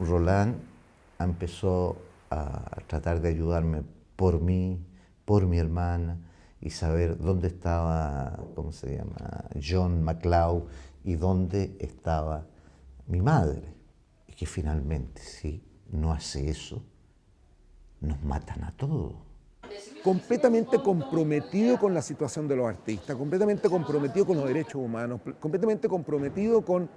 Roland empezó a tratar de ayudarme por mí, por mi hermana, y saber dónde estaba, ¿cómo se llama?, John McLeod, y dónde estaba mi madre. Y que finalmente, si no hace eso, nos matan a todos. Completamente comprometido con la situación de los artistas, completamente comprometido con los derechos humanos, completamente comprometido con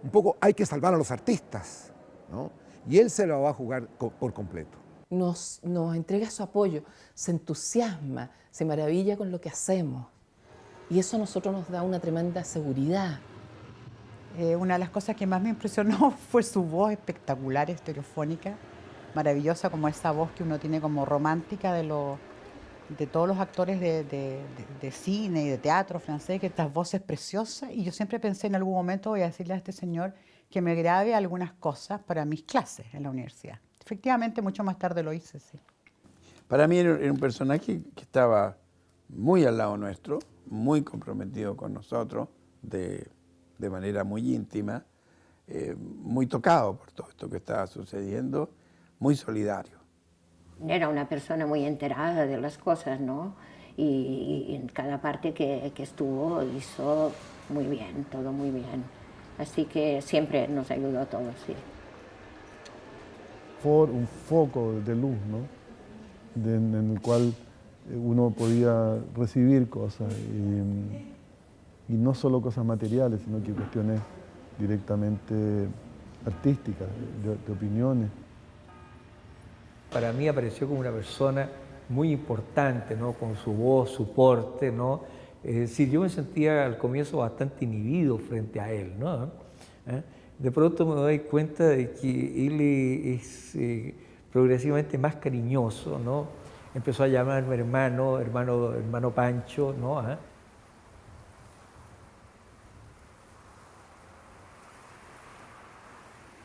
un poco hay que salvar a los artistas, ¿no? Y él se lo va a jugar por completo. Nos entrega su apoyo, se entusiasma, se maravilla con lo que hacemos. Y eso a nosotros nos da una tremenda seguridad. Una de las cosas que más me impresionó fue su voz espectacular, estereofónica, maravillosa, como esa voz que uno tiene como romántica de todos los actores de cine y de teatro francés, que estas voces preciosas. Y yo siempre pensé en algún momento voy a decirle a este señor que me grabe algunas cosas para mis clases en la universidad. Efectivamente, mucho más tarde lo hice, sí. Para mí era un personaje que estaba muy al lado nuestro, muy comprometido con nosotros, de manera muy íntima, muy tocado por todo esto que estaba sucediendo, muy solidario. Era una persona muy enterada de las cosas, ¿no? Y en cada parte que estuvo hizo muy bien, todo muy bien. Así que siempre nos ayudó a todos, sí. Fue un foco de luz, ¿no? En el cual uno podía recibir cosas, y no solo cosas materiales, sino que cuestiones directamente artísticas, de opiniones. Para mí apareció como una persona muy importante, ¿no? Con su voz, su porte, ¿no? Es decir, yo me sentía al comienzo bastante inhibido frente a él, ¿no? De pronto me doy cuenta de que él es progresivamente más cariñoso, ¿no? Empezó a llamarme hermano Pancho, ¿no?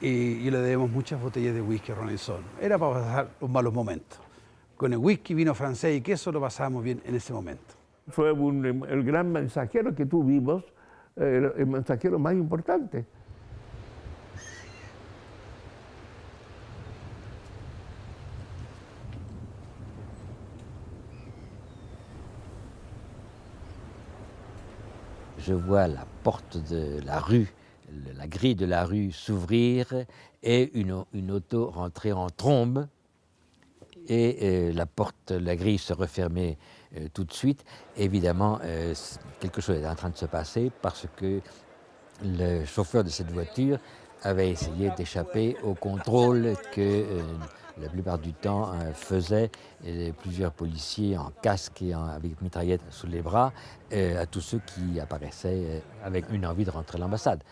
Y le debemos muchas botellas de whisky a Robinson. Era para pasar los malos momentos. Con el whisky, vino francés y queso lo pasábamos bien en ese momento. Fue el gran mensajero que tuvimos, el mensajero más importante. Je vois la porte de la rue, la grille de la rue s'ouvrir et une auto rentrer en trombe, et la grille se refermer tout de suite. Évidemment, quelque chose est en train de se passer parce que le chauffeur de cette voiture avait essayé d'échapper au contrôle que la plupart du temps faisaient plusieurs policiers en casque et avec mitraillettes sous les bras à tous ceux qui apparaissaient avec une envie de rentrer à l'ambassade.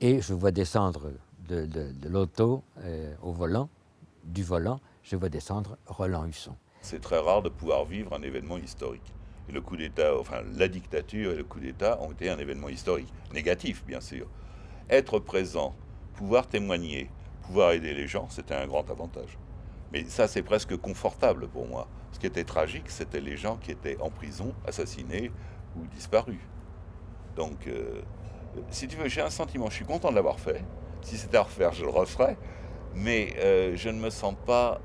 Et je vois descendre de l'auto au volant, du volant, je vois descendre Roland Husson. C'est très rare de pouvoir vivre un événement historique. Et le coup d'État, enfin la dictature et le coup d'État ont été un événement historique, négatif bien sûr. Être présent, pouvoir témoigner, pouvoir aider les gens, c'était un grand avantage. Mais ça, c'est presque confortable pour moi. Ce qui était tragique, c'était les gens qui étaient en prison, assassinés ou disparus. Donc, si tu veux, j'ai un sentiment, je suis content de l'avoir fait. Si c'était à refaire, je le referais. Mais je ne me sens pas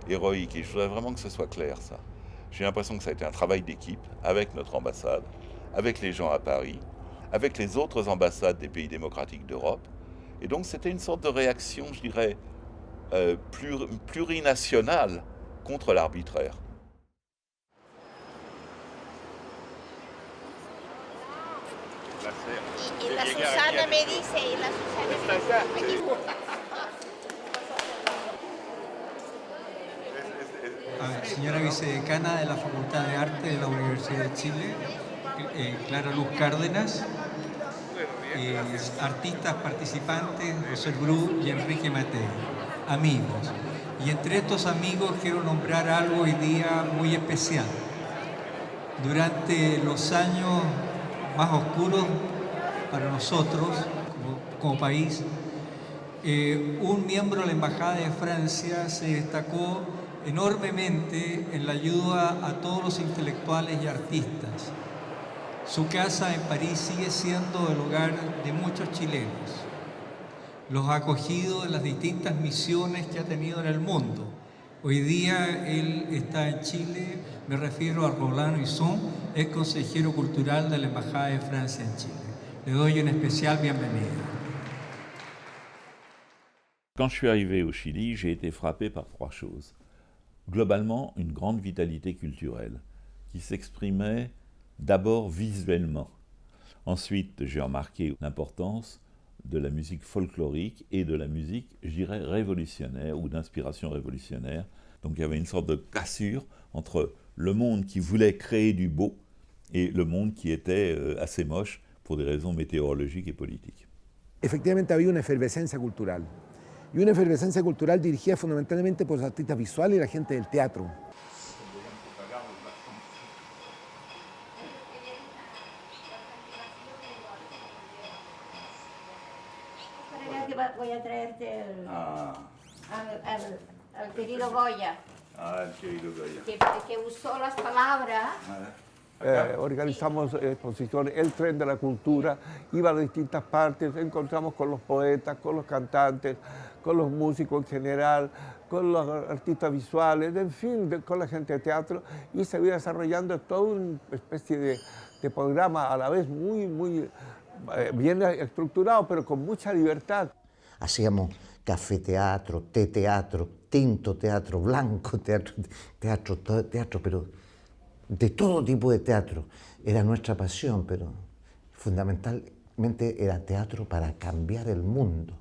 héroïque. Et je voudrais vraiment que ce soit clair, ça. J'ai l'impression que ça a été un travail d'équipe avec notre ambassade, avec les gens à Paris, avec les autres ambassades des pays démocratiques d'Europe. Et donc, c'était une sorte de réaction, je dirais, plurinationale contre l'arbitraire. Y la Susana me dice, y la Susana me dice. Señora vicedecana de la Facultad de Arte de la Universidad de Chile, Clara Luz Cárdenas, artistas participantes, José Bru y Enrique Matei, amigos. Y entre estos amigos quiero nombrar algo hoy día muy especial. Durante los años más oscuros para nosotros como país, un miembro de la Embajada de Francia se destacó enormemente en la ayuda a todos los intelectuales y artistas. Su casa en París sigue siendo el hogar de muchos chilenos. los ha acogido en las distintas misiones que ha tenido en el mundo. Hoy día él está en Chile, me refiero a Roland Huisson, es consejero cultural de la Embajada de Francia en Chile. Le doy une especial bienvenida. Quand je suis arrivé au Chili, j'ai été frappé par trois choses. Globalement, une grande vitalité culturelle qui s'exprimait d'abord visuellement. Ensuite, j'ai remarqué l'importance de la musique folklorique et de la musique, je dirais, révolutionnaire ou d'inspiration révolutionnaire. Donc il y avait une sorte de cassure entre le monde qui voulait créer du beau et le monde qui était assez moche por razones meteorológicas y políticas. Efectivamente había una efervescencia cultural, y una efervescencia cultural dirigida fundamentalmente por los artistas visuales y la gente del teatro. Voy a traerte al querido Goya, El querido Goya. que usó las palabras. Organizamos exposiciones, el tren de la cultura, iba a distintas partes, encontramos con los poetas, con los cantantes, con los músicos en general, con los artistas visuales, en fin, con la gente de teatro, y se iba desarrollando toda una especie de programa a la vez muy bien estructurado, pero con mucha libertad. Hacíamos café teatro, té teatro, tinto teatro, blanco teatro, teatro, pero de todo tipo de teatro. Era nuestra pasión, pero fundamentalmente era teatro para cambiar el mundo.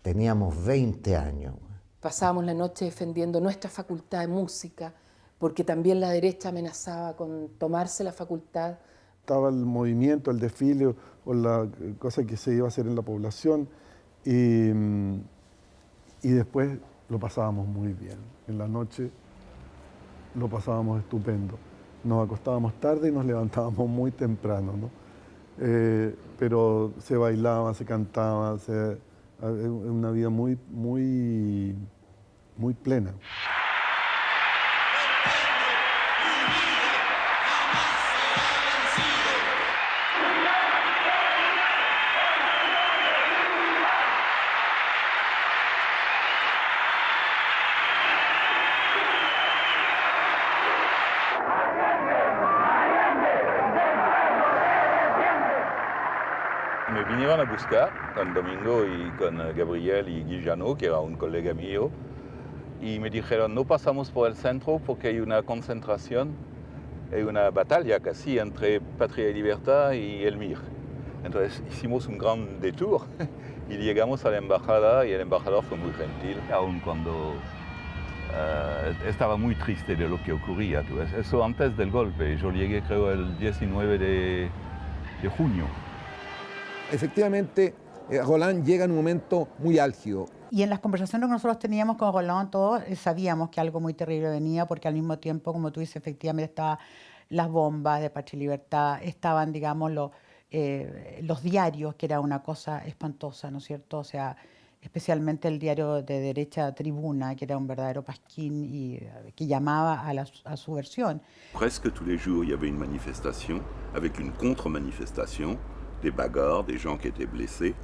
Teníamos 20 años. Pasábamos la noche defendiendo nuestra facultad de música, porque también la derecha amenazaba con tomarse la facultad. Estaba el movimiento, el desfile o la cosa que se iba a hacer en la población y después lo pasábamos muy bien. En la noche lo pasábamos estupendo. Nos acostábamos tarde y nos levantábamos muy temprano, ¿no? Pero se bailaba, se cantaba, una vida muy plena. Me vinieron a buscar con Domingo y con Gabriel y Guillano, que era un colega mío, y me dijeron, no pasamos por el centro porque hay una concentración, hay una batalla casi entre Patria y Libertad y el MIR. Entonces hicimos un gran detour y llegamos a la embajada y el embajador fue muy gentil, aun cuando estaba muy triste de lo que ocurría. Eso antes del golpe, yo llegué creo el 19 de junio. Efectivamente, Roland llega en un momento muy álgido. Y en las conversaciones que nosotros teníamos con Roland, todos sabíamos que algo muy terrible venía, porque al mismo tiempo, como tú dices, efectivamente estaban las bombas de Patria y Libertad, estaban, digamos, los diarios, que era una cosa espantosa, ¿no es cierto? O sea, especialmente el diario de derecha Tribuna, que era un verdadero pasquín y que llamaba a su versión. Presque tous les jours, il y avait une manifestation, avec une contre-manifestation, des bagarres, des gens qui étaient blessés.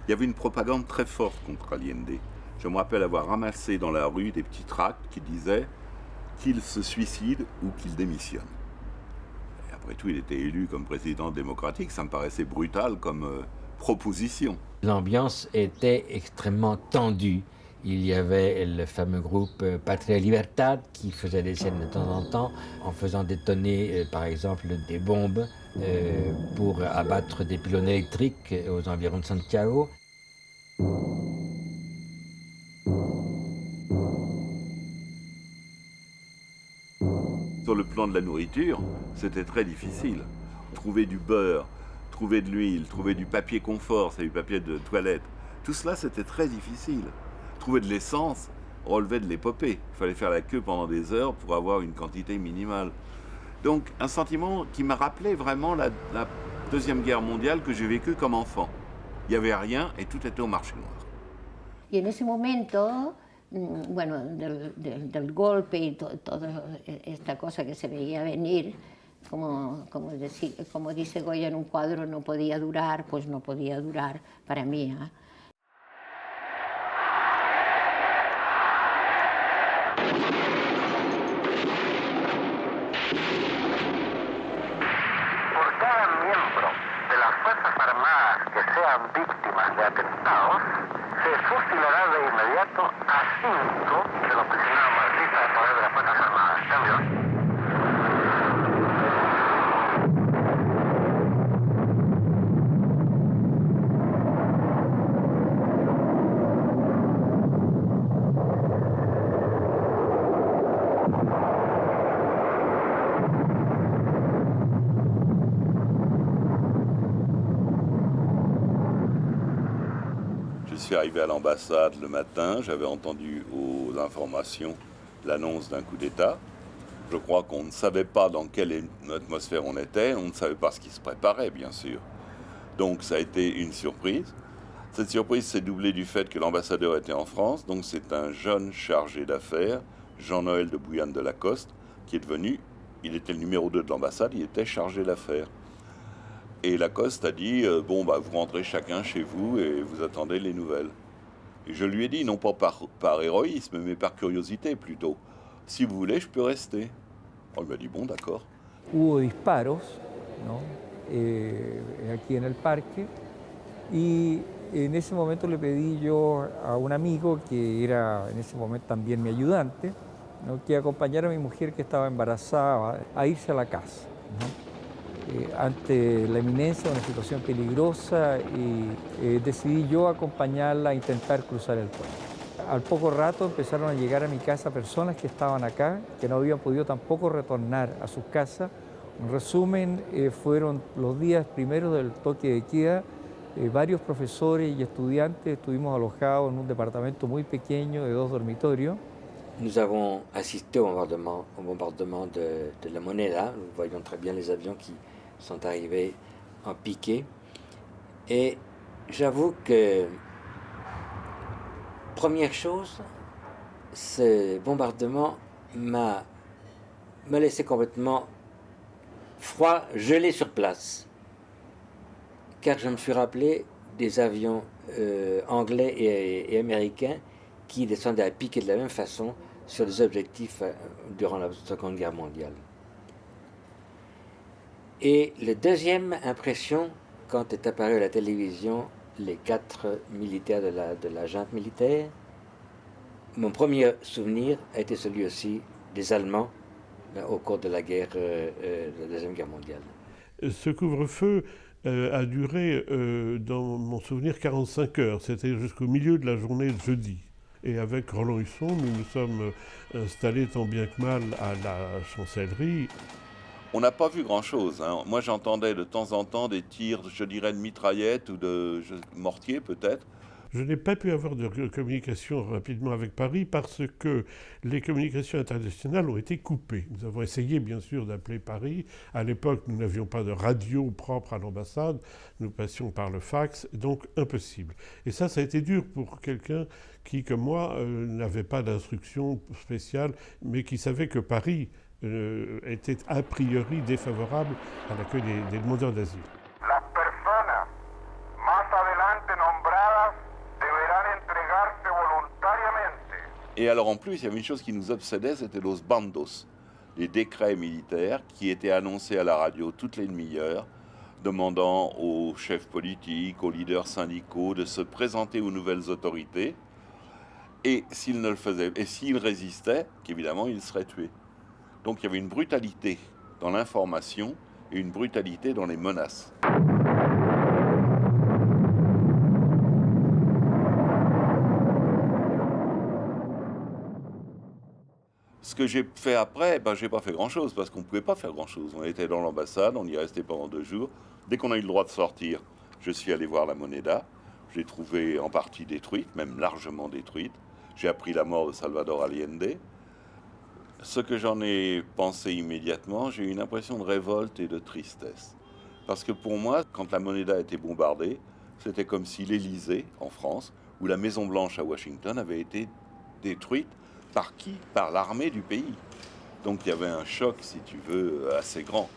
Il y avait une propagande très forte contre Allende. Je me rappelle avoir ramassé dans la rue des petits tracts qui disaient qu'il se suicide ou qu'il démissionne. Et après tout, il était élu comme président démocratique, ça me paraissait brutal comme proposition. L'ambiance était extrêmement tendue. Il y avait le fameux groupe Patria Libertad qui faisait des scènes de temps en temps en faisant détonner par exemple des bombes pour abattre des pylônes électriques aux environs de Santiago. Sur le plan de la nourriture, c'était très difficile. Trouver du beurre, trouver de l'huile, trouver du papier confort, c'est du papier de toilette, tout cela c'était très difficile. Trouver de l'essence relevait de l'épopée. Il fallait faire la queue pendant des heures pour avoir une quantité minimale. Donc un sentiment qui m'a rappelé vraiment la Deuxième Guerre mondiale que j'ai vécue comme enfant. Il n'y avait rien et tout était au marché noir. Y en ese momento, bueno, del golpe y toda esta cosa que se veía venir, como dice Goya en un cuadro, no podía durar, pues no podía durar para mí. suis arrivé à l'ambassade le matin, j'avais entendu aux informations l'annonce d'un coup d'État. Je crois qu'on ne savait pas dans quelle atmosphère on était, on ne savait pas ce qui se préparait, bien sûr. Donc ça a été une surprise. Cette surprise s'est doublée du fait que l'ambassadeur était en France, donc c'est un jeune chargé d'affaires, Jean-Noël de Bouillane de Lacoste, qui est devenu, il était le numéro 2 de l'ambassade, il était chargé d'affaires. Et Lacoste a dit, vous rentrez chacun chez vous et vous attendez les nouvelles. Et je lui ai dit, non pas par héroïsme, mais par curiosité plutôt. Si vous voulez, je peux rester. Il m'a dit, bon, d'accord. Hubo disparos, ¿no? Aquí en el parque, y en ese momento le pedí yo a un amigo, que era en ese momento también mi ayudante, ¿no?, que acompañara a mi mujer, que estaba embarazada, a irse a la casa, ¿no? Ante la inminencia de una situación peligrosa, y decidí yo acompañarla a intentar cruzar el puente. Al poco rato empezaron a llegar a mi casa personas que estaban acá, que no habían podido tampoco retornar a sus casas. En resumen, fueron los días primeros del toque de queda. Varios profesores y estudiantes estuvimos alojados en un departamento muy pequeño de 2 dormitorios. Nous avons assisté au bombardement de la Moneda. Nous voyons très bien les avions qui sont arrivés en piqué. Et j'avoue que, première chose, ce bombardement m'a laissé complètement froid, gelé sur place. Car je me suis rappelé des avions anglais et américains qui descendaient à piquer de la même façon sur des objectifs durant la Seconde Guerre mondiale. Et la deuxième impression, quand est apparu à la télévision les 4 militaires de la junte militaire, mon premier souvenir a été celui aussi des Allemands au cours de la guerre, de la Deuxième Guerre mondiale. Ce couvre-feu a duré, dans mon souvenir, 45 heures. C'était jusqu'au milieu de la journée de jeudi. Et avec Roland Husson, nous nous sommes installés tant bien que mal à la chancellerie. On n'a pas vu grand-chose, hein. Moi, j'entendais de temps en temps des tirs, je dirais, de mitraillettes ou de mortiers, peut-être. Je n'ai pas pu avoir de communication rapidement avec Paris parce que les communications internationales ont été coupées. Nous avons essayé, bien sûr, d'appeler Paris. À l'époque, nous n'avions pas de radio propre à l'ambassade. Nous passions par le fax, donc impossible. Et ça a été dur pour quelqu'un qui, comme moi, n'avait pas d'instruction spéciale, mais qui savait que Paris était a priori défavorable à l'accueil des demandeurs d'asile. Las personas más adelante nombradas deberán entregarse voluntariamente. Et alors en plus, il y avait une chose qui nous obsédait, c'était los bandos, les décrets militaires qui étaient annoncés à la radio toutes les demi-heures, demandant aux chefs politiques, aux leaders syndicaux de se présenter aux nouvelles autorités. Et s'ils ne le faisaient, et s'ils résistaient, qu'évidemment, ils seraient tués. Donc il y avait une brutalité dans l'information et une brutalité dans les menaces. Ce que j'ai fait après, j'ai pas fait grand-chose parce qu'on ne pouvait pas faire grand-chose. On était dans l'ambassade, on y est resté pendant 2 jours. Dès qu'on a eu le droit de sortir, je suis allé voir la Moneda. Je l'ai trouvée en partie détruite, même largement détruite. J'ai appris la mort de Salvador Allende. Ce que j'en ai pensé immédiatement, j'ai eu une impression de révolte et de tristesse. Parce que pour moi, quand la Moneda a été bombardée, c'était comme si l'Élysée, en France, ou la Maison-Blanche à Washington, avait été détruite par qui? Par l'armée du pays. Donc il y avait un choc, si tu veux, assez grand.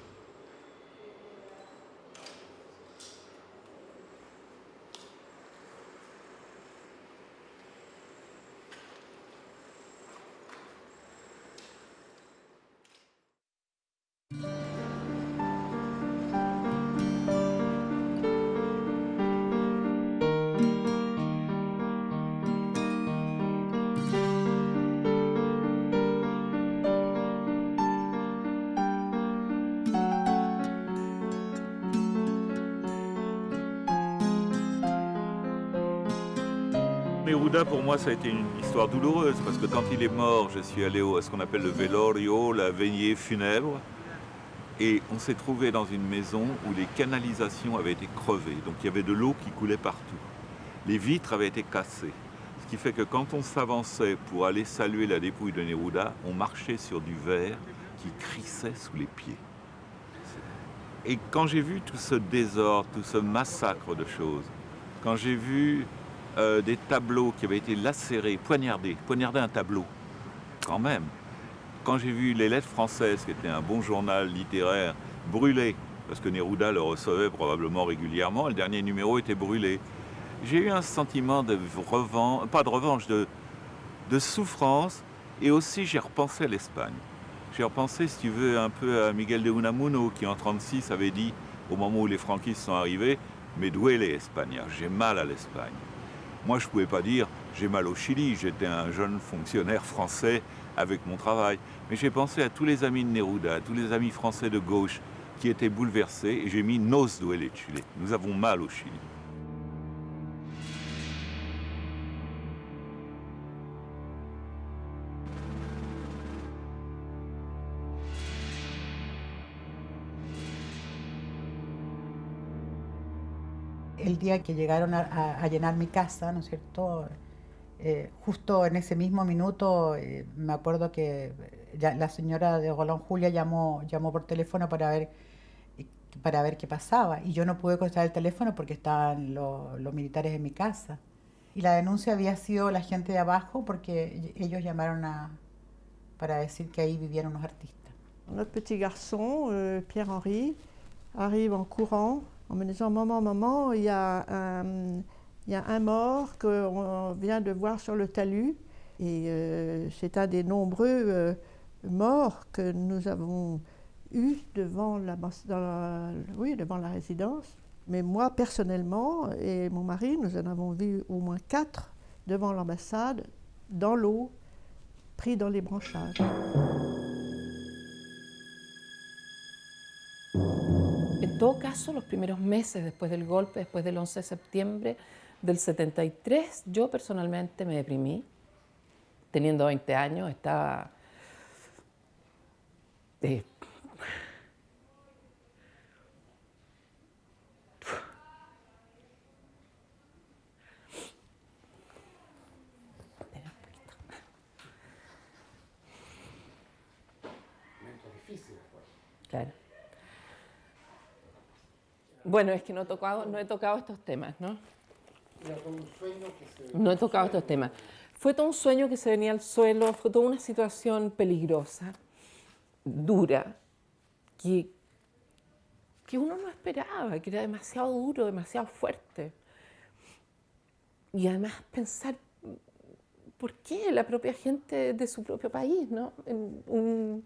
Neruda, pour moi, ça a été une histoire douloureuse, parce que quand il est mort, je suis allé à ce qu'on appelle le velorio, la veillée funèbre, et on s'est trouvé dans une maison où les canalisations avaient été crevées, donc il y avait de l'eau qui coulait partout. les vitres avaient été cassées. Ce qui fait que quand on s'avançait pour aller saluer la dépouille de Neruda, on marchait sur du verre qui crissait sous les pieds. Et quand j'ai vu tout ce désordre, tout ce massacre de choses, quand j'ai vu des tableaux qui avaient été lacérés, poignardés un tableau, quand même. Quand j'ai vu les Lettres françaises, qui était un bon journal littéraire, brûlé, parce que Neruda le recevait probablement régulièrement, le dernier numéro était brûlé. J'ai eu un sentiment de revanche, pas de revanche, de souffrance, et aussi j'ai repensé à l'Espagne. J'ai repensé, si tu veux, un peu à Miguel de Unamuno, qui en 1936 avait dit, au moment où les franquistes sont arrivés, « Me duele España, j'ai mal à l'Espagne ». Moi, je ne pouvais pas dire « j'ai mal au Chili », j'étais un jeune fonctionnaire français avec mon travail. Mais j'ai pensé à tous les amis de Neruda, à tous les amis français de gauche qui étaient bouleversés, et j'ai mis « Nos duele Chile », nous avons mal au Chili. El día que llegaron a llenar mi casa, ¿no es cierto? Justo en ese mismo minuto, me acuerdo que la señora de Rolón Julia llamó por teléfono para ver qué pasaba. Y yo no pude contestar el teléfono porque estaban los militares en mi casa. Y la denuncia había sido la gente de abajo porque ellos llamaron para decir que ahí vivían unos artistas. Notre petit garçon, Pierre-Henri, arrive en courant en me disant « Maman, maman, il y a un mort qu'on vient de voir sur le talus. » Et c'est un des nombreux morts que nous avons eus devant la résidence. Mais moi, personnellement, et mon mari, nous en avons vu au moins 4 devant l'ambassade, dans l'eau, pris dans les branchages. En todo caso, los primeros meses después del golpe, después del 11 de septiembre del 73, yo personalmente me deprimí. Teniendo 20 años, estaba... Claro. Bueno, es que no he tocado estos temas, ¿no? No he tocado estos temas. Fue todo un sueño que se venía al suelo, fue toda una situación peligrosa, dura, que uno no esperaba, que era demasiado duro, demasiado fuerte. Y además pensar, ¿por qué la propia gente de su propio país, ¿no? Un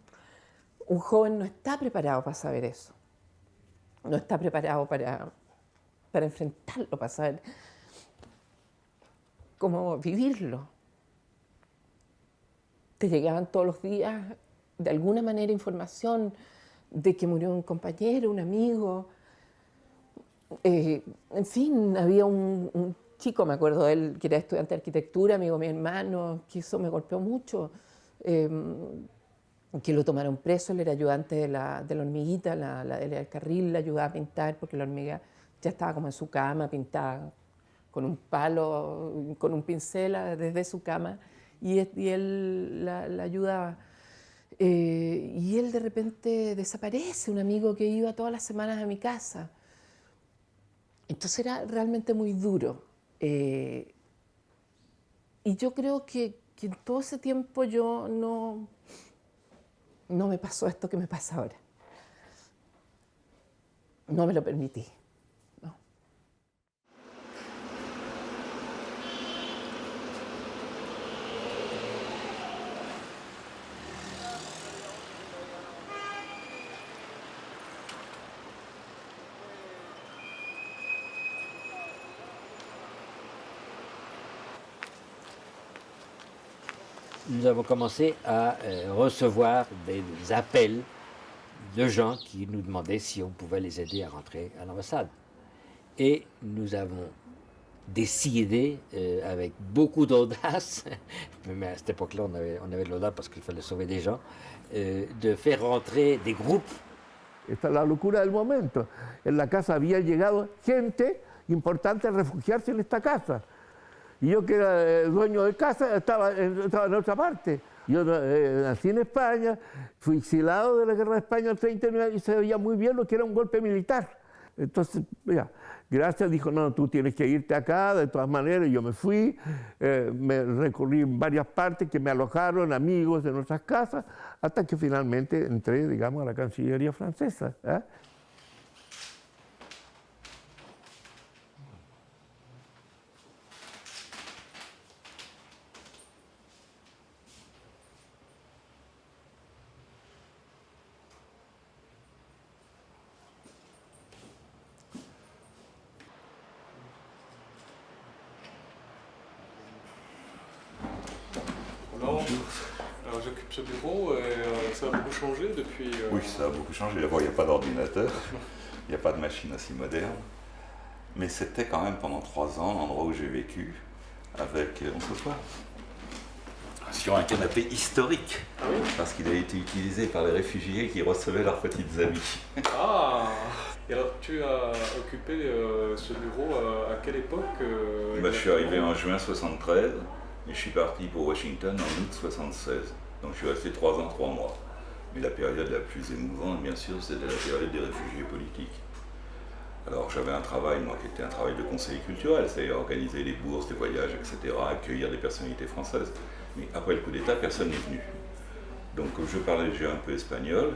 joven no está preparado para saber eso. No está preparado para enfrentarlo, para saber cómo vivirlo. Te llegaban todos los días, de alguna manera, información de que murió un compañero, un amigo. En fin, había un chico, me acuerdo de él, que era estudiante de arquitectura, amigo de mi hermano, que eso me golpeó mucho. Que lo tomaron preso, él era ayudante de la hormiguita, la del carril, la ayudaba a pintar porque la hormiga ya estaba como en su cama, pintada con un palo, con un pincel desde su cama, y él la ayudaba. Y él de repente desaparece, un amigo que iba todas las semanas a mi casa. Entonces era realmente muy duro. Y yo creo que en todo ese tiempo yo no me pasó esto que me pasa ahora. No me lo permití. No. Nous avons commencé à recevoir des appels de gens qui nous demandaient si on pouvait les aider à rentrer à l'ambassade. Et nous avons décidé, avec beaucoup d'audace, mais à cette époque-là on avait de l'audace parce qu'il fallait sauver des gens, de faire rentrer des groupes. Esta es la locura del momento. En la casa había llegado gente importante a refugiarse en esta casa. Y yo, que era el dueño de casa, estaba en otra parte. Yo nací en España, fui exilado de la guerra de España al 39 y sabía muy bien lo que era un golpe militar. Entonces, mira, Gracia dijo, no, tú tienes que irte acá, de todas maneras. Yo me fui, me recorrí en varias partes que me alojaron, amigos de nuestras casas, hasta que finalmente entré, digamos, a la Cancillería francesa. Alors j'occupe ce bureau et ça a beaucoup changé depuis... Oui, ça a beaucoup changé. D'abord, il n'y a pas d'ordinateur, il n'y a pas de machine aussi moderne. Mais c'était quand même pendant 3 ans l'endroit où j'ai vécu avec, on s'assoit, sur un canapé historique. Ah oui? Parce qu'il a été utilisé par les réfugiés qui recevaient leurs petites amies. Ah! Et alors tu as occupé ce bureau à quelle époque Je suis arrivé en juin 73. Et je suis parti pour Washington en août 76. Donc je suis resté 3 ans, 3 mois. Mais la période la plus émouvante, bien sûr, c'était la période des réfugiés politiques. Alors j'avais un travail, moi, qui était un travail de conseiller culturel, c'est-à-dire organiser des bourses, des voyages, etc., accueillir des personnalités françaises. Mais après le coup d'État, personne n'est venu. Donc comme je parlais déjà un peu espagnol,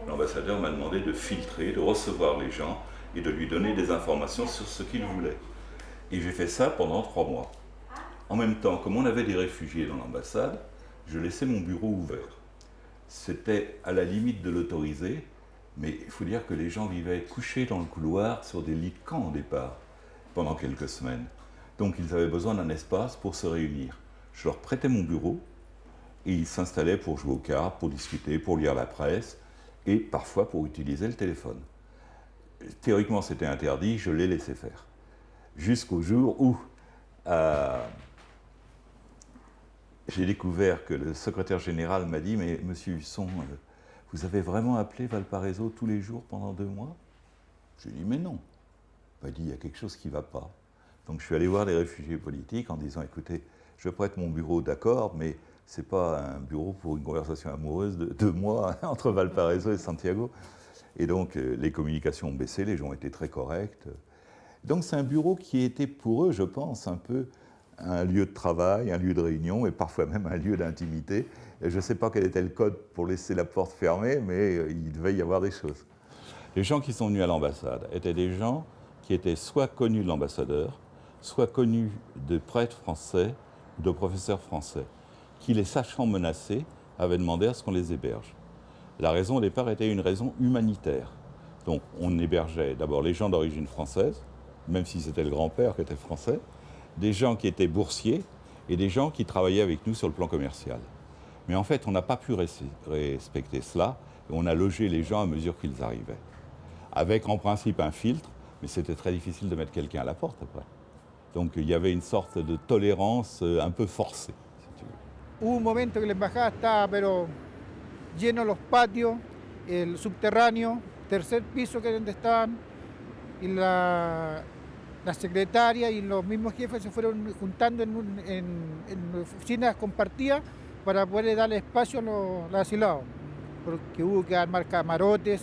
l'ambassadeur m'a demandé de filtrer, de recevoir les gens et de lui donner des informations sur ce qu'il voulait. Et j'ai fait ça pendant 3 mois. En même temps, comme on avait des réfugiés dans l'ambassade, je laissais mon bureau ouvert. C'était à la limite de l'autoriser, mais il faut dire que les gens vivaient couchés dans le couloir sur des lits de camp au départ, pendant quelques semaines. Donc ils avaient besoin d'un espace pour se réunir. Je leur prêtais mon bureau et ils s'installaient pour jouer aux cartes, pour discuter, pour lire la presse et parfois pour utiliser le téléphone. Théoriquement c'était interdit, je les laissais faire. Jusqu'au jour où j'ai découvert que le secrétaire général m'a dit « Mais monsieur Husson, vous avez vraiment appelé Valparaiso tous les jours pendant 2 mois ?» J'ai dit « Mais non !» Il m'a dit « Il y a quelque chose qui ne va pas. » Donc je suis allé voir les réfugiés politiques en disant « Écoutez, je prête mon bureau, d'accord, mais ce n'est pas un bureau pour une conversation amoureuse de 2 mois entre Valparaiso et Santiago. » Et donc les communications ont baissé, les gens ont été très corrects. Donc c'est un bureau qui était pour eux, je pense, un peu un lieu de travail, un lieu de réunion et parfois même un lieu d'intimité. Je ne sais pas quel était le code pour laisser la porte fermée, mais il devait y avoir des choses. Les gens qui sont venus à l'ambassade étaient des gens qui étaient soit connus de l'ambassadeur, soit connus de prêtres français ou de professeurs français, qui, les sachant menacés, avaient demandé à ce qu'on les héberge. La raison au départ était une raison humanitaire. Donc on hébergeait d'abord les gens d'origine française, même si c'était le grand-père qui était français, des gens qui étaient boursiers et des gens qui travaillaient avec nous sur le plan commercial. Mais en fait, on n'a pas pu respecter cela et on a logé les gens à mesure qu'ils arrivaient. Avec en principe un filtre, mais c'était très difficile de mettre quelqu'un à la porte après. Donc il y avait une sorte de tolérance un peu forcée. Si tu veux. Hubo un momento que la embajada estaba pero lleno los patios, el subterráneo, tercer piso que es donde estaban, y la secretaria y los mismos jefes se fueron juntando en oficinas compartidas para poder darle espacio a los asilados, porque hubo que armar camarotes,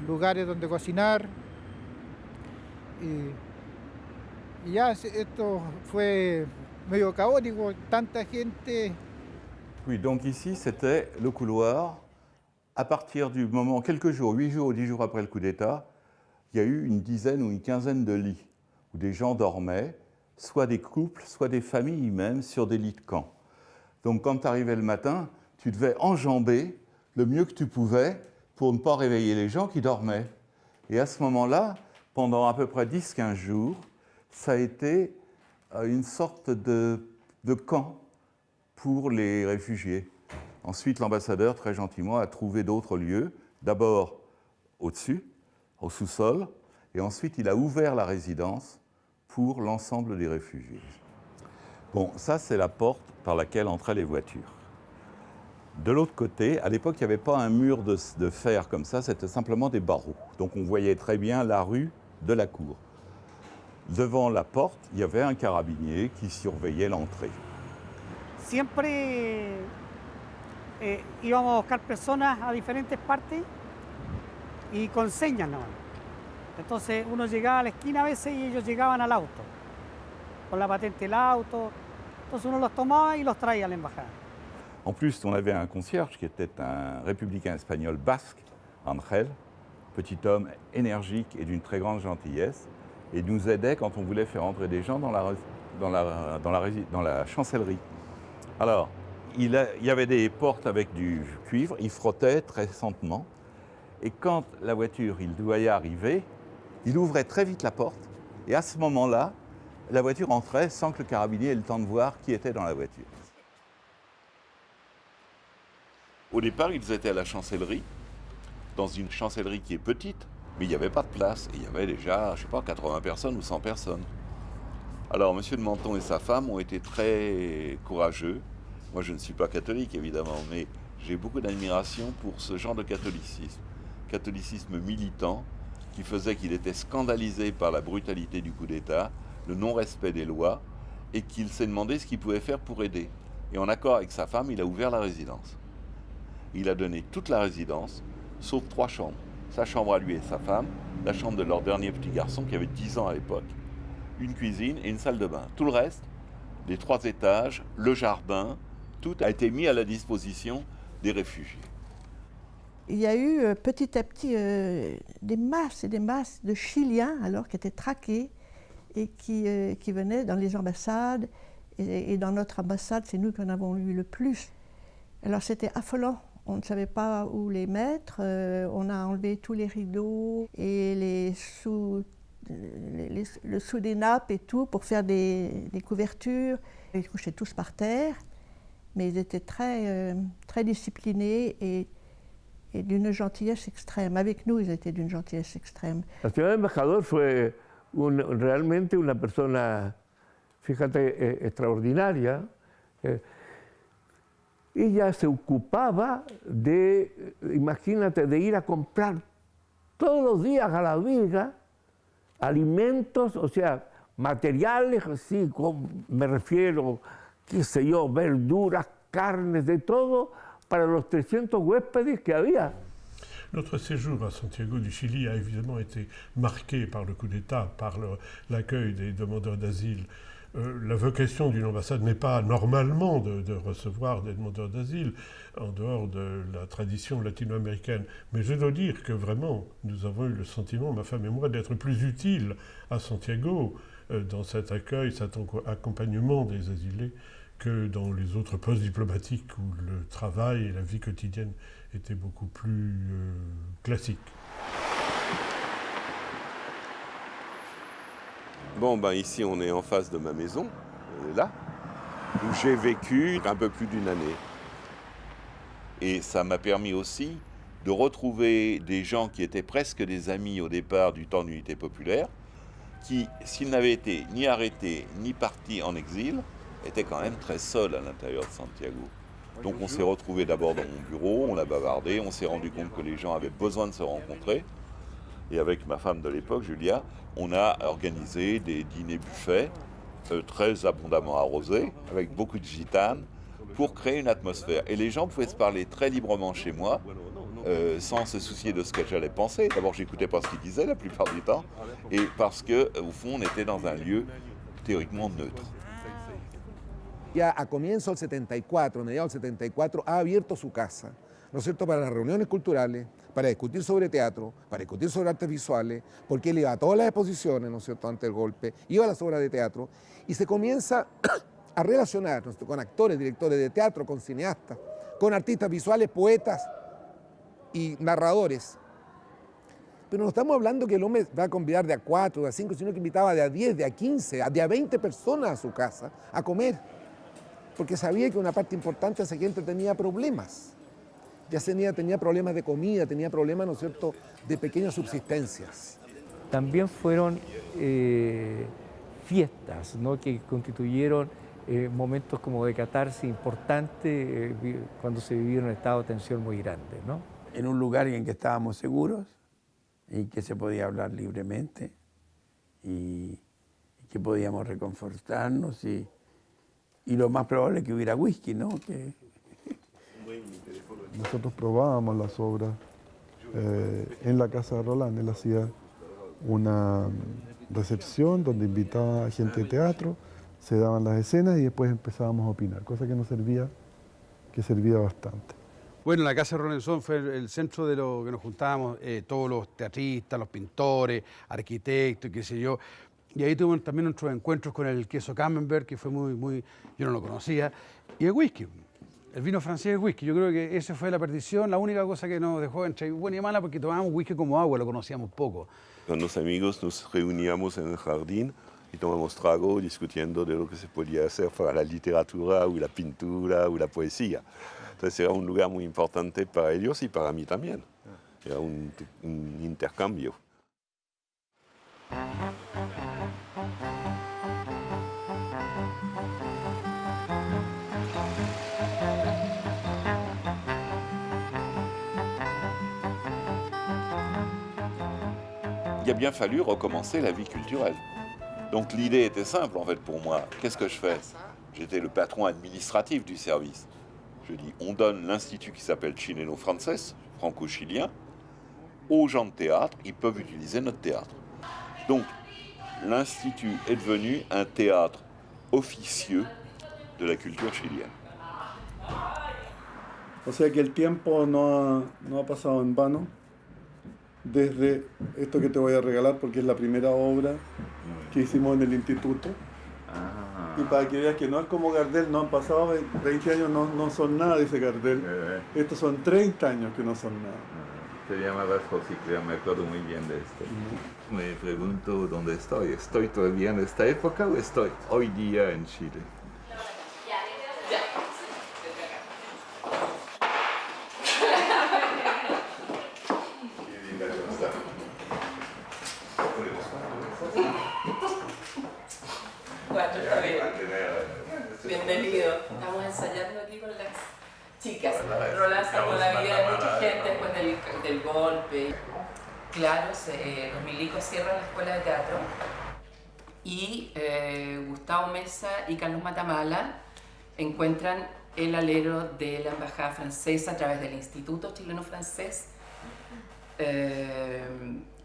lugares donde cocinar, y ya esto fue medio caótico, tanta gente. Oui, donc ici c'était le couloir. À partir du moment, quelques jours, 8 jours ou 10 jours après le coup d'État, il y a eu une dizaine ou une quinzaine de lits où des gens dormaient, soit des couples, soit des familles même, sur des lits de camp. Donc quand tu arrivais le matin, tu devais enjamber le mieux que tu pouvais pour ne pas réveiller les gens qui dormaient. Et à ce moment-là, pendant à peu près 10-15 jours, ça a été une sorte de camp pour les réfugiés. Ensuite, l'ambassadeur, très gentiment, a trouvé d'autres lieux, d'abord au-dessus, au sous-sol, et ensuite il a ouvert la résidence pour l'ensemble des réfugiés. Bon, ça c'est la porte par laquelle entraient les voitures. De l'autre côté, à l'époque, il n'y avait pas un mur de fer comme ça, c'était simplement des barreaux. Donc on voyait très bien la rue de la cour. Devant la porte, il y avait un carabinier qui surveillait l'entrée. Siempre íbamos a buscar personas a diferentes partes y con señas nomás. Entonces uno llegaba a la esquina a veces y ellos llegaban al auto, con la patente del auto. Entonces uno los tomaba y los traía a la embajada. En plus, on avait un concierge qui était un républicain espagnol basque, Angel, petit homme énergique et d'une très grande gentillesse, et nous aidait quand on voulait faire entrer des gens dans la chancellerie. Alors, il y avait des portes avec du cuivre, il frottait très lentement, et quand la voiture, il doit y arriver, il ouvrait très vite la porte, et à ce moment-là, la voiture entrait sans que le carabinier ait le temps de voir qui était dans la voiture. Au départ, ils étaient à la chancellerie, dans une chancellerie qui est petite, mais il n'y avait pas de place. Et il y avait déjà, je ne sais pas, 80 personnes ou 100 personnes. Alors, M. de Menthon et sa femme ont été très courageux. Moi, je ne suis pas catholique, évidemment, mais j'ai beaucoup d'admiration pour ce genre de catholicisme. Catholicisme militant, qui faisait qu'il était scandalisé par la brutalité du coup d'État, le non-respect des lois, et qu'il s'est demandé ce qu'il pouvait faire pour aider. Et en accord avec sa femme, il a ouvert la résidence. Il a donné toute la résidence, sauf 3 chambres. Sa chambre à lui et sa femme, la chambre de leur dernier petit garçon qui avait 10 ans à l'époque, une cuisine et une salle de bain. Tout le reste, les 3 étages, le jardin, tout a été mis à la disposition des réfugiés. Il y a eu petit à petit des masses et des masses de Chiliens alors qui étaient traqués et qui venaient dans les ambassades. Et dans notre ambassade, c'est nous qui en avons eu le plus. Alors c'était affolant. On ne savait pas où les mettre. On a enlevé tous les rideaux et le sous des nappes et tout pour faire des couvertures. Ils couchaient tous par terre, mais ils étaient très, très disciplinés et d'une gentillesse extrême. Avec nous, ils étaient d'une gentillesse extrême. La señora embajador fue realmente una persona, fíjate, extraordinaria. Ella se ocupaba de, imagínate, de ir a comprar todos los días a la viga alimentos, o sea, materiales, así, me refiero, qué sé yo, verduras, carnes, de todo, para los 300 huéspedes que había. Notre séjour à Santiago du Chili a évidemment été marqué par le coup d'État, par l'accueil des demandeurs d'asile. La vocation d'une ambassade n'est pas normalement de recevoir des demandeurs d'asile en dehors de la tradition latino-américaine. Mais je dois dire que vraiment, nous avons eu le sentiment, ma femme et moi, d'être plus utiles à Santiago dans cet accueil, cet accompagnement des asilés que dans les autres postes diplomatiques où le travail et la vie quotidienne étaient beaucoup plus classiques. Bon, ben ici, on est en face de ma maison, on est là, où j'ai vécu un peu plus d'une année. Et ça m'a permis aussi de retrouver des gens qui étaient presque des amis au départ du temps d'unité populaire, qui, s'ils n'avaient été ni arrêtés ni partis en exil, étaient quand même très seuls à l'intérieur de Santiago. Donc on s'est retrouvés d'abord dans mon bureau, on a bavardé, on s'est rendu compte que les gens avaient besoin de se rencontrer. Et avec ma femme de l'époque, Julia, on a organisé des dîners-buffets très abondamment arrosés, avec beaucoup de gitanes, pour créer une atmosphère. Et les gens pouvaient se parler très librement chez moi, sans se soucier de ce que j'allais penser. D'abord, j'écoutais pas ce qu'ils disaient la plupart du temps, et parce qu'au fond, on était dans un lieu théoriquement neutre. Ya a comienzo del 74, mediados del 74, ha abierto su casa, ¿no es cierto?, para las reuniones culturales, para discutir sobre teatro, para discutir sobre artes visuales, porque él iba a todas las exposiciones, ¿no es cierto?, antes del golpe, iba a las obras de teatro, y se comienza a relacionar, ¿no es cierto?, con actores, directores de teatro, con cineastas, con artistas visuales, poetas y narradores. Pero no estamos hablando que el hombre va a convidar de a 4, de a 5, sino que invitaba de a 10, de a 15, de a 20 personas a su casa a comer, porque sabía que una parte importante de esa gente tenía problemas. Ya tenía problemas de comida, tenía problemas, ¿no es cierto?, de pequeñas subsistencias. También fueron fiestas, ¿no?, que constituyeron momentos como de catarsis importantes cuando se vivía un estado de tensión muy grande, ¿no? En un lugar en que estábamos seguros y que se podía hablar libremente y que podíamos reconfortarnos y lo más probable es que hubiera whisky, ¿no? Que... Nosotros probábamos las obras en la casa de Roland. Él hacía una recepción donde invitaba a gente de teatro, se daban las escenas y después empezábamos a opinar, cosa que servía bastante. Bueno, la Casa de Rolenzón fue el centro de lo que nos juntábamos, todos los teatristas, los pintores, arquitectos, qué sé yo. Y ahí tuvimos también nuestros encuentros con el queso Camembert, que fue muy, yo no lo conocía, y el whisky, el vino francés y el whisky. Yo creo que esa fue la perdición, la única cosa que nos dejó entre buena y mala, porque tomábamos whisky como agua, lo conocíamos poco. Con los amigos nos reuníamos en el jardín y tomamos trago discutiendo de lo que se podía hacer para la literatura o la pintura o la poesía. Entonces era un lugar muy importante para ellos y para mí también. Era un intercambio. Il a bien fallu recommencer la vie culturelle. Donc l'idée était simple en fait pour moi. Qu'est-ce que je fais? J'étais le patron administratif du service. Je dis, on donne l'institut qui s'appelle Chileno Frances, franco-chilien, aux gens de théâtre, ils peuvent utiliser notre théâtre. Donc l'institut est devenu un théâtre officieux de la culture chilienne. O sea que el tiempo no ha pasado en vano desde esto que te voy a regalar, porque es la primera obra que hicimos en el instituto. Y para que veas que no es como Gardel, no han pasado 20 años, no son nada, dice Gardel. Estos son 30 años que no son nada. Te llamabas José, me acuerdo muy bien de esto. Me pregunto dónde estoy. ¿Estoy todavía en esta época o estoy hoy día en Chile? Bienvenido. Estamos ensayando aquí con las chicas. Roland salvó la vida de mucha gente después del golpe. Claro, los milicos cierran la escuela de teatro y Gustavo Mesa y Carlos Matamala encuentran el alero de la embajada francesa a través del Instituto Chileno Francés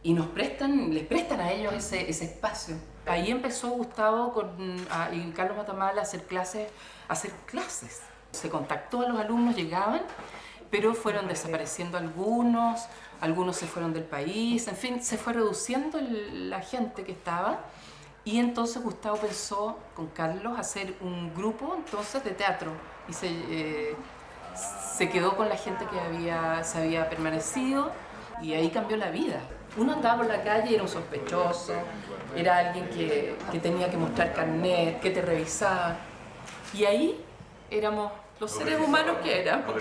y les prestan a ellos ese espacio. Ahí empezó Gustavo y Carlos Matamala a hacer clases. Se contactó a los alumnos, llegaban, pero fueron desapareciendo algunos se fueron del país, en fin, se fue reduciendo la gente que estaba. Y entonces Gustavo pensó con Carlos hacer un grupo entonces de teatro y se quedó con la gente que se había permanecido y ahí cambió la vida. Uno andaba por la calle y era un sospechoso, era alguien que tenía que mostrar carnet, que te revisaba. Y ahí éramos los seres humanos que éramos.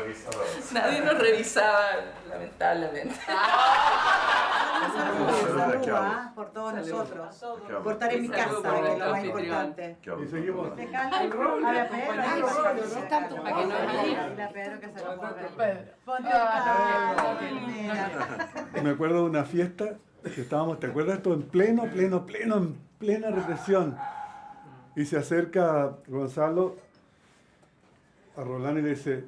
Nadie nos revisaba, lamentablemente. Por todos nosotros, por estar en mi casa, que es lo más importante. Y seguimos. Me acuerdo de una fiesta que estábamos, ¿te acuerdas esto? En plena represión. Y se acerca Gonzalo a Roland y le dice,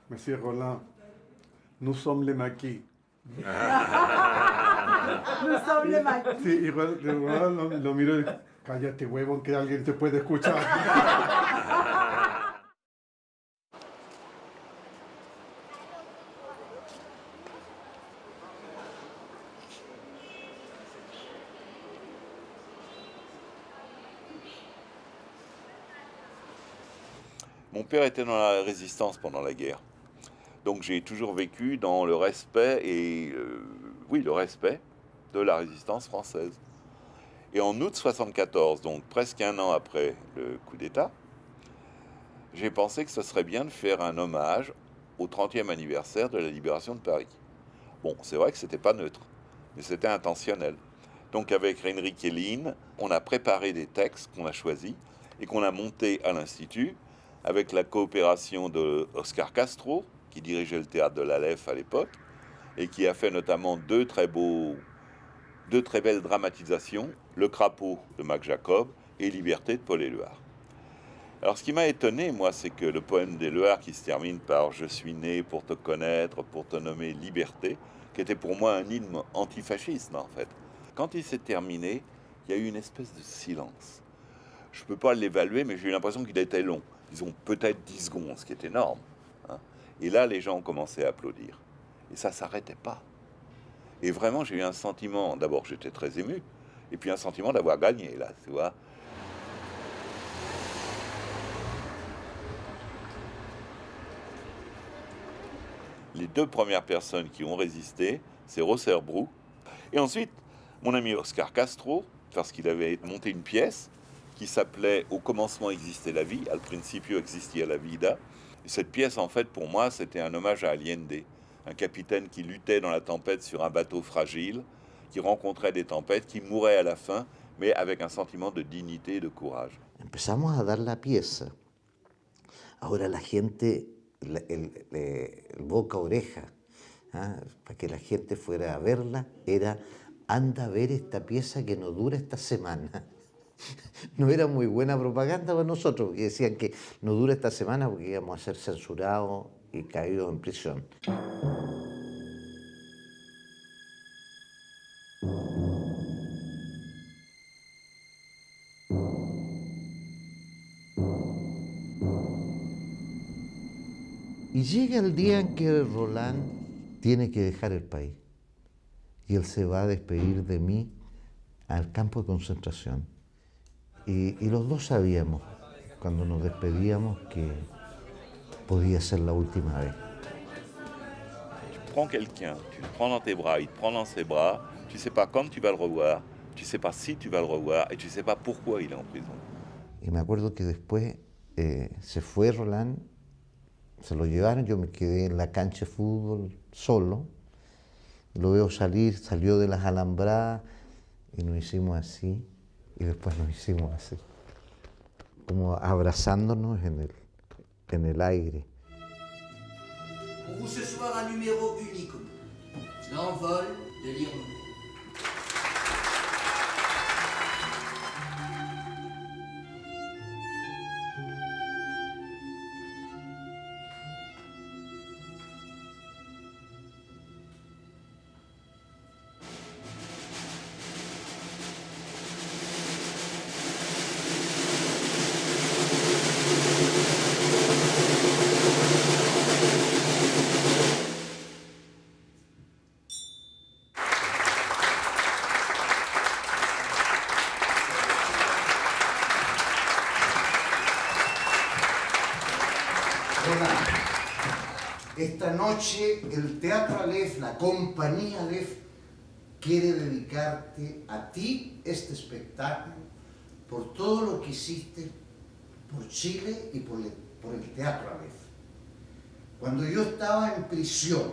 Monsieur Roland, nous sommes les maquis. Nous sommes les maquis. Sí, y Roland lo miró y dijo, cállate huevón que alguien te puede escuchar. Mon père était dans la résistance pendant la guerre. Donc j'ai toujours vécu dans le respect le respect de la résistance française. Et en août 1974, donc presque un an après le coup d'État, j'ai pensé que ce serait bien de faire un hommage au 30e anniversaire de la libération de Paris. Bon, c'est vrai que c'était pas neutre, mais c'était intentionnel. Donc avec Enrique Lin, on a préparé des textes qu'on a choisis et qu'on a montés à l'Institut avec la coopération de Oscar Castro, qui dirigeait le théâtre de l'Aleph à l'époque, et qui a fait notamment deux très belles dramatisations, Le Crapaud de Mac Jacob et Liberté de Paul Éluard. Alors ce qui m'a étonné, moi, c'est que le poème d'Éluard qui se termine par « Je suis né pour te connaître, pour te nommer Liberté », qui était pour moi un hymne antifasciste, en fait. Quand il s'est terminé, il y a eu une espèce de silence. Je ne peux pas l'évaluer, mais j'ai eu l'impression qu'il était long. Disons peut-être 10 secondes, ce qui est énorme. Hein. Et là, les gens ont commencé à applaudir. Et ça ne s'arrêtait pas. Et vraiment, j'ai eu un sentiment, d'abord j'étais très ému, et puis un sentiment d'avoir gagné, là, tu vois. Les 2 premières personnes qui ont résisté, c'est Rosserbrou, et ensuite mon ami Oscar Castro, parce qu'il avait monté une pièce qui s'appelait « Au commencement existait la vie », « Al principio existia la vida ». Et cette pièce, en fait, pour moi, c'était un hommage à Allende, un capitaine qui luttait dans la tempête sur un bateau fragile, qui rencontrait des tempêtes, qui mourait à la fin, mais avec un sentiment de dignité et de courage. Empezamos a dar la pieza. Ahora la gente, el boca a oreja, para que la gente fuera a verla, era anda a ver esta pieza que no dura esta semana. No era muy buena propaganda para nosotros, que decían que no dura esta semana porque íbamos a ser censurados y caídos en prisión. Y llega el día en que Roland tiene que dejar el país. Y él se va a despedir de mí al campo de concentración. Y los dos sabíamos, cuando nos despedíamos, que podía ser la última vez. Tu prends quelqu'un, tu le prends dans tes bras, il te prend dans ses bras, tu ne sais pas quand tu vas le revoir, tu ne sais pas si tu vas le revoir, et tu ne sais pas pourquoi il est en prison. Y me acuerdo que después se fue Roland, se lo llevaron, yo me quedé en la cancha de fútbol solo, lo veo salir, salió de las alambradas y nos hicimos así, y después nos hicimos así, como abrazándonos en el aire. Pour vous ce soir un numéro unique, l'envol de l'Irondelle. Esta noche el Teatro Aleph, la compañía Aleph, quiere dedicarte a ti este espectáculo por todo lo que hiciste por Chile y por el Teatro Aleph. Cuando yo estaba en prisión,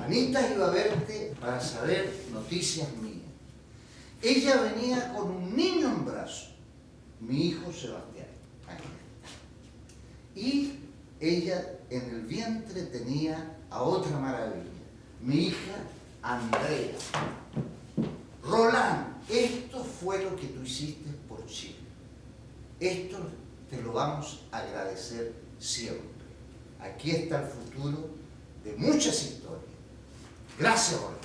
Anita iba a verte para saber noticias mías. Ella venía con un niño en brazos, mi hijo Sebastián. Y ella en el vientre tenía a otra maravilla, mi hija Andrea. Roland, esto fue lo que tú hiciste por Chile. Esto te lo vamos a agradecer siempre. Aquí está el futuro de muchas historias. Gracias, Roland.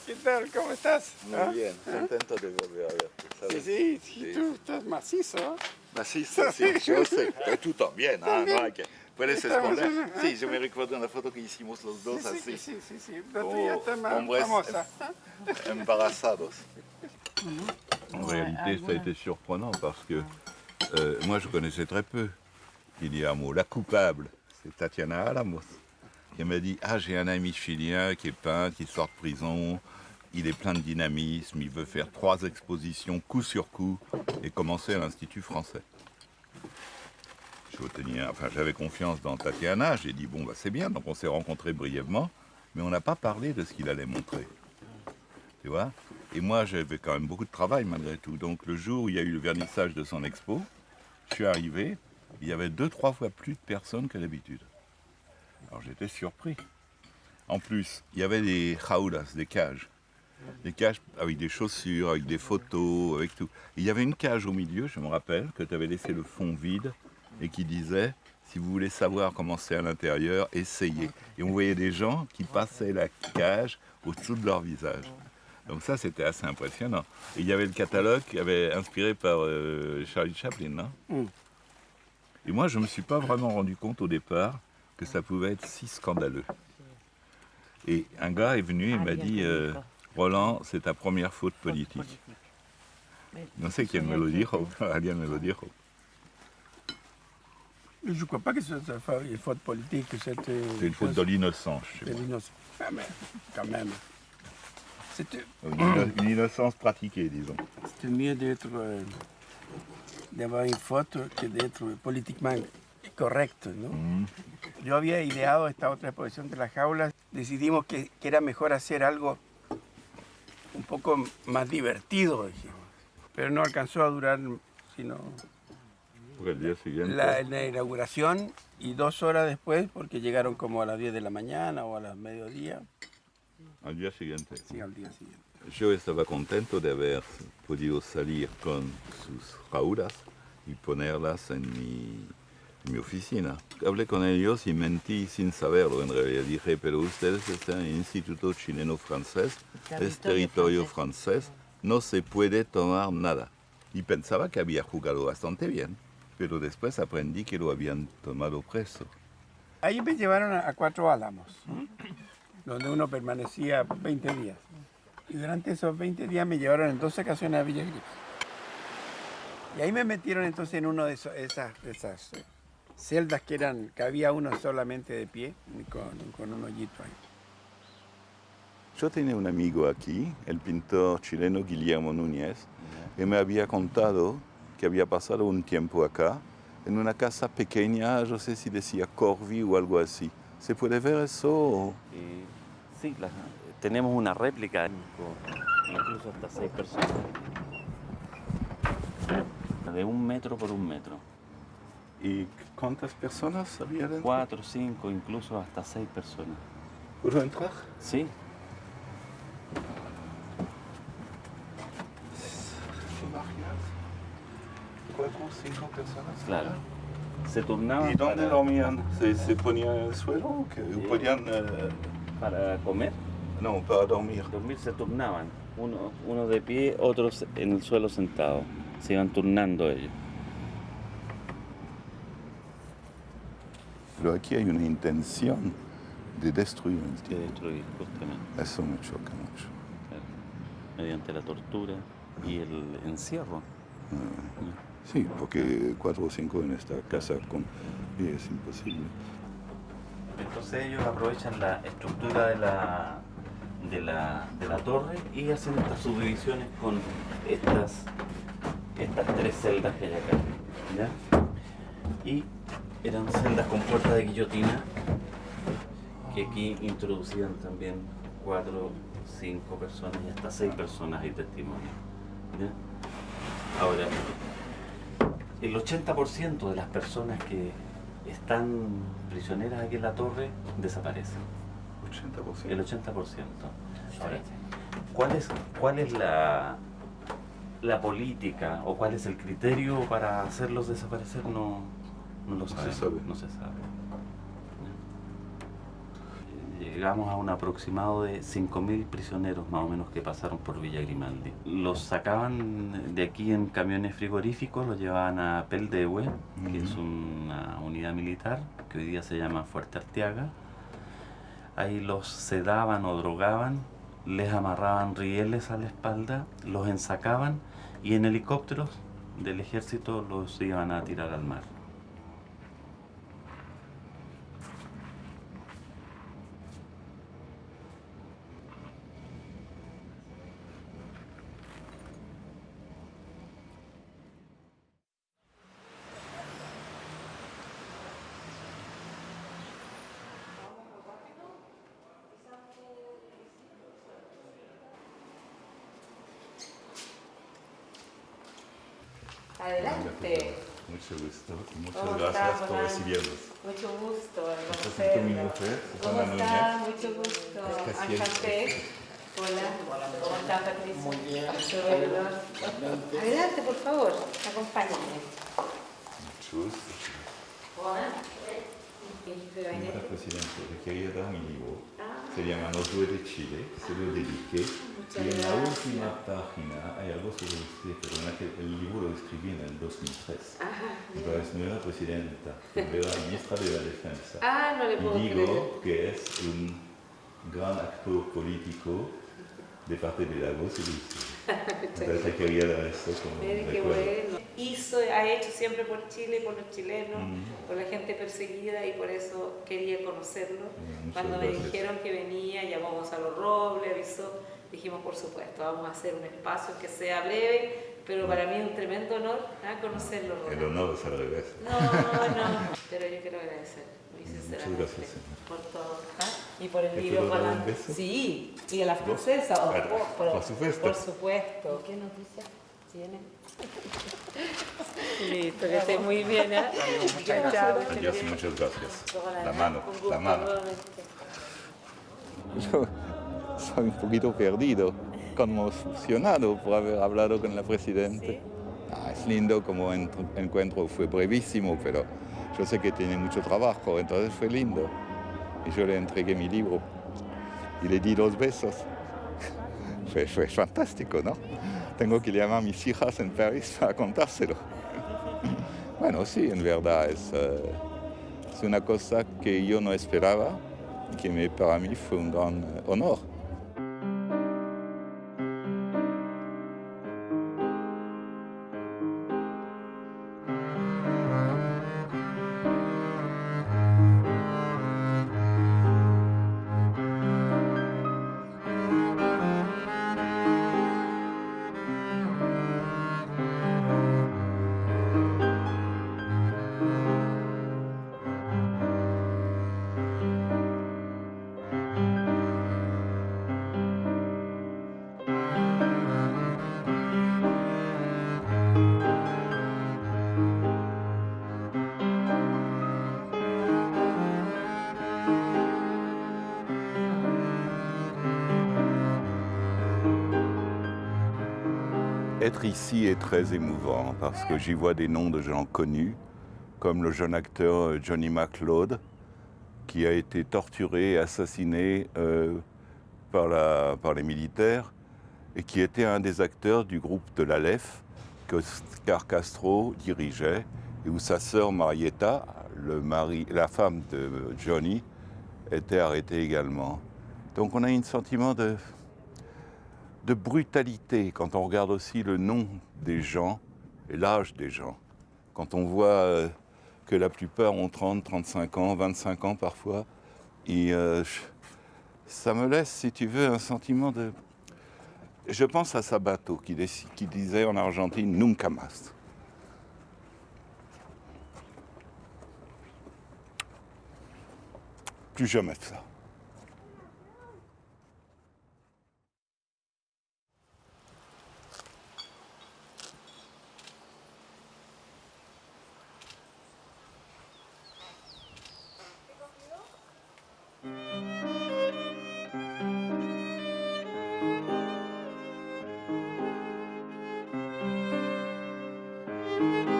¿Qué tal? ¿Cómo estás? Muy bien, contento de volver a verte. ¿Sabes? Sí, tú estás macizo. Macizo, sí, yo sé. Pero tú también, También. no hay que... Puedes Estamos esconder. en- Sí, yo me recuerdo una foto que hicimos los dos así. Sí. La como tuya está más hombres famosa. embarazados. En réalité, ça a été surprenant parce que moi, je connaissais très peu Guillermo. La coupable, c'est Tatiana Alamos, qui m'a dit « Ah, j'ai un ami chilien qui est peintre, qui sort de prison, il est plein de dynamisme, il veut faire 3 expositions coup sur coup et commencer à l'Institut français. » J'avais confiance dans Tatiana, j'ai dit « Bon, bah, c'est bien », donc on s'est rencontrés brièvement, mais on n'a pas parlé de ce qu'il allait montrer. Tu vois? Et moi, j'avais quand même beaucoup de travail malgré tout. Donc le jour où il y a eu le vernissage de son expo, je suis arrivé, il y avait 2-3 fois plus de personnes que d'habitude. Alors j'étais surpris. En plus, il y avait des jaulas, des cages. Des cages avec des chaussures, avec des photos, avec tout. Et il y avait une cage au milieu, je me rappelle, que tu avais laissé le fond vide et qui disait, si vous voulez savoir comment c'est à l'intérieur, essayez. Et on voyait des gens qui passaient la cage au-dessous de leur visage. Donc ça, c'était assez impressionnant. Et il y avait le catalogue qui avait inspiré par Charlie Chaplin, non? Et moi, je ne me suis pas vraiment rendu compte au départ que ça pouvait être si scandaleux. Et un gars est venu et m'a dit, Roland, c'est ta première faute politique. No sé quién me lo dijo, alguien me lo dijo. Je ne crois pas que ce soit une faute politique. C'est une faute de l'innocence, je sais pas. De l'innocence. Ah, mais quand même. C'était une innocence pratiquée, disons. C'était mieux d'avoir une faute que d'être politiquement correcto, ¿no? Yo había ideado esta otra exposición de las jaulas. Decidimos que era mejor hacer algo un poco más divertido, dijimos. Pero no alcanzó a durar sino Porque el día siguiente... la inauguración y 2 horas después, porque llegaron como a las 10 de la mañana o a las mediodía. Al día siguiente. Sí, al día siguiente. Yo estaba contento de haber podido salir con sus jaulas y ponerlas en mi oficina. Hablé con ellos y mentí sin saberlo en realidad. Dije, pero ustedes están en el Instituto Chileno-Francés, es territorio francés, no se puede tomar nada. Y pensaba que había jugado bastante bien, pero después aprendí que lo habían tomado preso. Ahí me llevaron a 4 Álamos, donde uno permanecía 20 días. Y durante esos 20 días me llevaron en 2 ocasiones a Villa Gris. Y ahí me metieron entonces en una de esas celdas que había uno solamente de pie, con un hoyito ahí. Yo tenía un amigo aquí, el pintor chileno Guillermo Núñez, que me había contado que había pasado un tiempo acá, en una casa pequeña, no sé si decía Corvi o algo así. ¿Se puede ver eso? Sí, tenemos una réplica, incluso hasta 6 personas. De 1 metro por 1 metro. ¿Y cuántas personas había dentro? 4, 5, incluso hasta 6 personas. ¿Puedo entrar? Sí. 4 o 5 personas. Claro. Se turnaban. ¿Y dónde dormían? ¿Se ponían en el suelo? ¿O podían, ¿Para comer? No, para dormir. Dormir se turnaban. Uno de pie, otros en el suelo sentado. Se iban turnando ellos. Pero aquí hay una intención de destruir el tiempo. De destruir, justamente. Eso me choca mucho. Claro. Mediante la tortura y el encierro. Sí, porque 4 o 5 en esta casa es imposible. Entonces ellos aprovechan la estructura de la torre y hacen estas subdivisiones con estas 3 celdas que hay acá, ¿ya? Y eran celdas con puertas de guillotina que aquí introducían también 4, 5 personas y hasta 6 personas hay testimonio, ¿ya? Ahora, el 80% de las personas que están prisioneras aquí en la torre desaparecen. 80%. El 80%. Ahora, ¿cuál es la política o cuál es el criterio para hacerlos desaparecer? No lo sabemos. No se sabe. Llegamos a un aproximado de 5.000 prisioneros más o menos que pasaron por Villa Grimaldi. Los sacaban de aquí en camiones frigoríficos, los llevaban a Peldehue, que es una unidad militar que hoy día se llama Fuerte Arteaga. Ahí los sedaban o drogaban, les amarraban rieles a la espalda, los ensacaban y en helicópteros del ejército los iban a tirar al mar. Adelante. Mucho gusto. Muchas ¿Cómo gracias está, por Juan? recibirnos. Mucho gusto en Esta es mi conocerla. mujer, ¿Cómo Susana Núñez. está? Mucho gusto. Casi Enchanté. Hola. ¿Cómo está, Patricia? Muy bien. Mucho verlo. Adelante, por favor. Acompáñame. Mucho gusto. Hola. Señora Presidente, le quería dar mi libro. Se llama Los Dues de Chile, se lo dediqué. Muchas Y en la gracias. última página hay algo sobre usted, pero el libro lo escribí en el 2003. Entonces no era presidenta, era ministra de la Defensa. No le puedo y digo que es un gran actor político de parte de la voz y de usted. Entonces le quería dar esto como Mire qué recuerdo. bueno. Ha hecho siempre por Chile, por los chilenos, por la gente perseguida y por eso quería conocerlo. Muchas Cuando me gracias. dijeron que venía, llamó a Gonzalo Robles, avisó, dijimos por supuesto, vamos a hacer un espacio que sea breve, pero para mí es un tremendo honor conocerlo. El honor es al revés. No, pero yo quiero agradecer muy Muchas sinceramente gracias, señor. por todo. Y por el ¿Te libro puedo dar con un la... beso? Sí, y a la francesa. Por supuesto. Por supuesto. ¿Qué noticias tiene? Listo, que esté muy bien. Chao, chao. Adiós y muchas gracias. Hola, La mano, con gusto, la mano. nuevamente. Yo soy un poquito perdido, conmocionado por haber hablado con la Presidenta. Es lindo como encuentro, fue brevísimo, pero yo sé que tiene mucho trabajo, entonces fue lindo. Y yo le entregué mi libro y le di 2 besos. Fue fantástico, ¿no? Tengo que llamar a mis hijas en París para contárselo. Bueno, sí, en verdad es una cosa que yo no esperaba y que para mí fue un gran honor. Être ici est très émouvant parce que j'y vois des noms de gens connus, comme le jeune acteur Johnny McLeod, qui a été torturé et assassiné par les militaires et qui était un des acteurs du groupe de l'Aleph qu'Oscar Castro dirigeait et où sa sœur Marietta, la femme de Johnny, était arrêtée également. Donc on a un sentiment de brutalité quand on regarde aussi le nom des gens et l'âge des gens. Quand on voit que la plupart ont 30, 35 ans, 25 ans parfois, et ça me laisse, si tu veux, un sentiment de... Je pense à Sabato qui disait en Argentine « Nunca más ». Plus jamais de ça. Thank you.